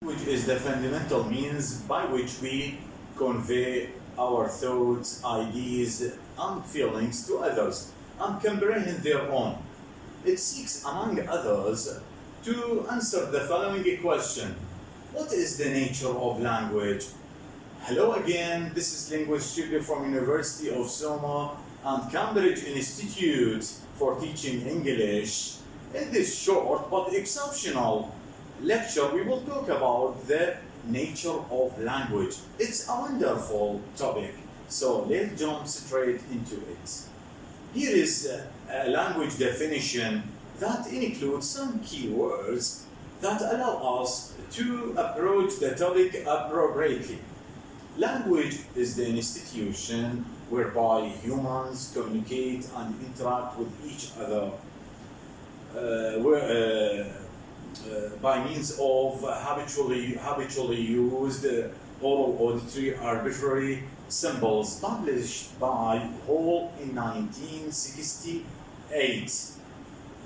Language is the fundamental means by which we convey our thoughts, ideas, and feelings to others and comprehend their own. It seeks, among others, to answer the following question: what is the nature of language? Hello again, this is Linguist Shibli from University of Soma and Cambridge Institute for Teaching English. In this short but exceptional lecture, we will talk about the nature of language. It's a wonderful topic, so let's jump straight into it. Here is a language definition that includes some keywords that allow us to approach the topic appropriately. Language is the institution whereby humans communicate and interact with each other by means of habitually used oral, auditory, arbitrary symbols published by Hall in 1968.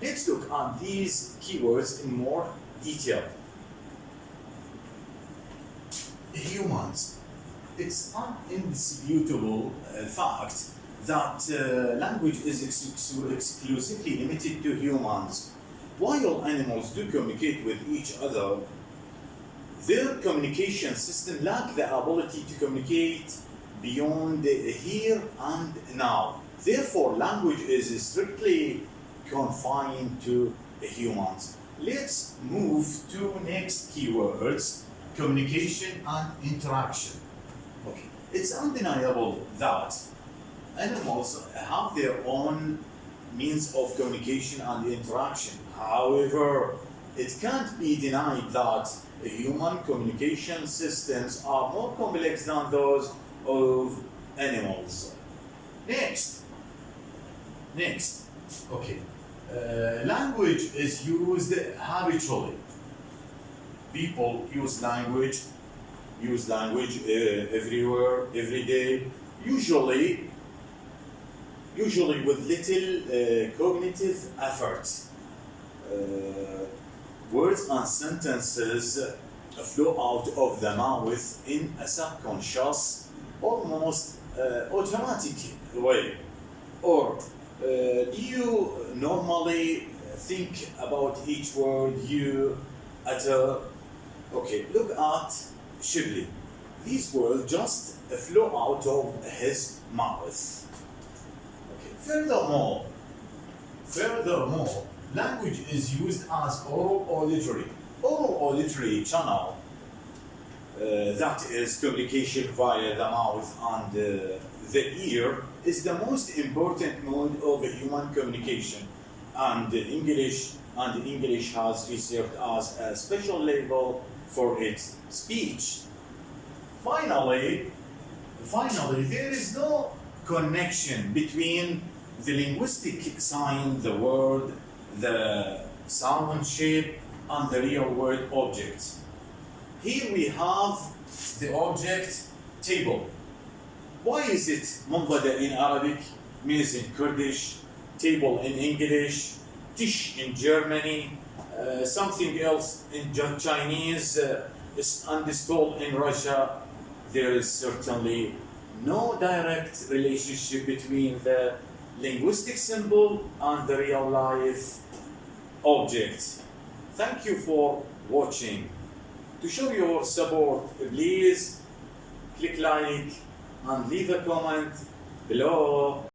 Let's look at these keywords in more detail. Humans. It's an indisputable fact that language is exclusively limited to humans. While animals do communicate with each other, their communication system lack the ability to communicate beyond the here and now. Therefore, language is strictly confined to humans. Let's move to next keywords: communication and interaction. Okay. It's undeniable that animals have their own means of communication and interaction. However, it can't be denied that human communication systems are more complex than those of animals. Next. Okay. Language is used habitually. People use language everywhere, every day, usually with little cognitive effort. Words and sentences flow out of the mouth in a subconscious, almost automatic way. Or do you normally think about each word you utter? Okay, look at Shibli. These words just flow out of his mouth. Okay. Furthermore, language is used as oral auditory channel. That is communication via the mouth and the ear is the most important mode of human communication, and English has reserved as a special label for its speech. Finally, there is no connection between the linguistic sign, the word, the sound shape, and the real world object. Here we have the object table. Why is it Munbada in Arabic, means in Kurdish, table in English, tish in Germany, something else in Chinese, and stall in Russia? There is certainly no direct relationship between the linguistic symbol and the real life object. Thank you for watching. To show your support, please click like and leave a comment below.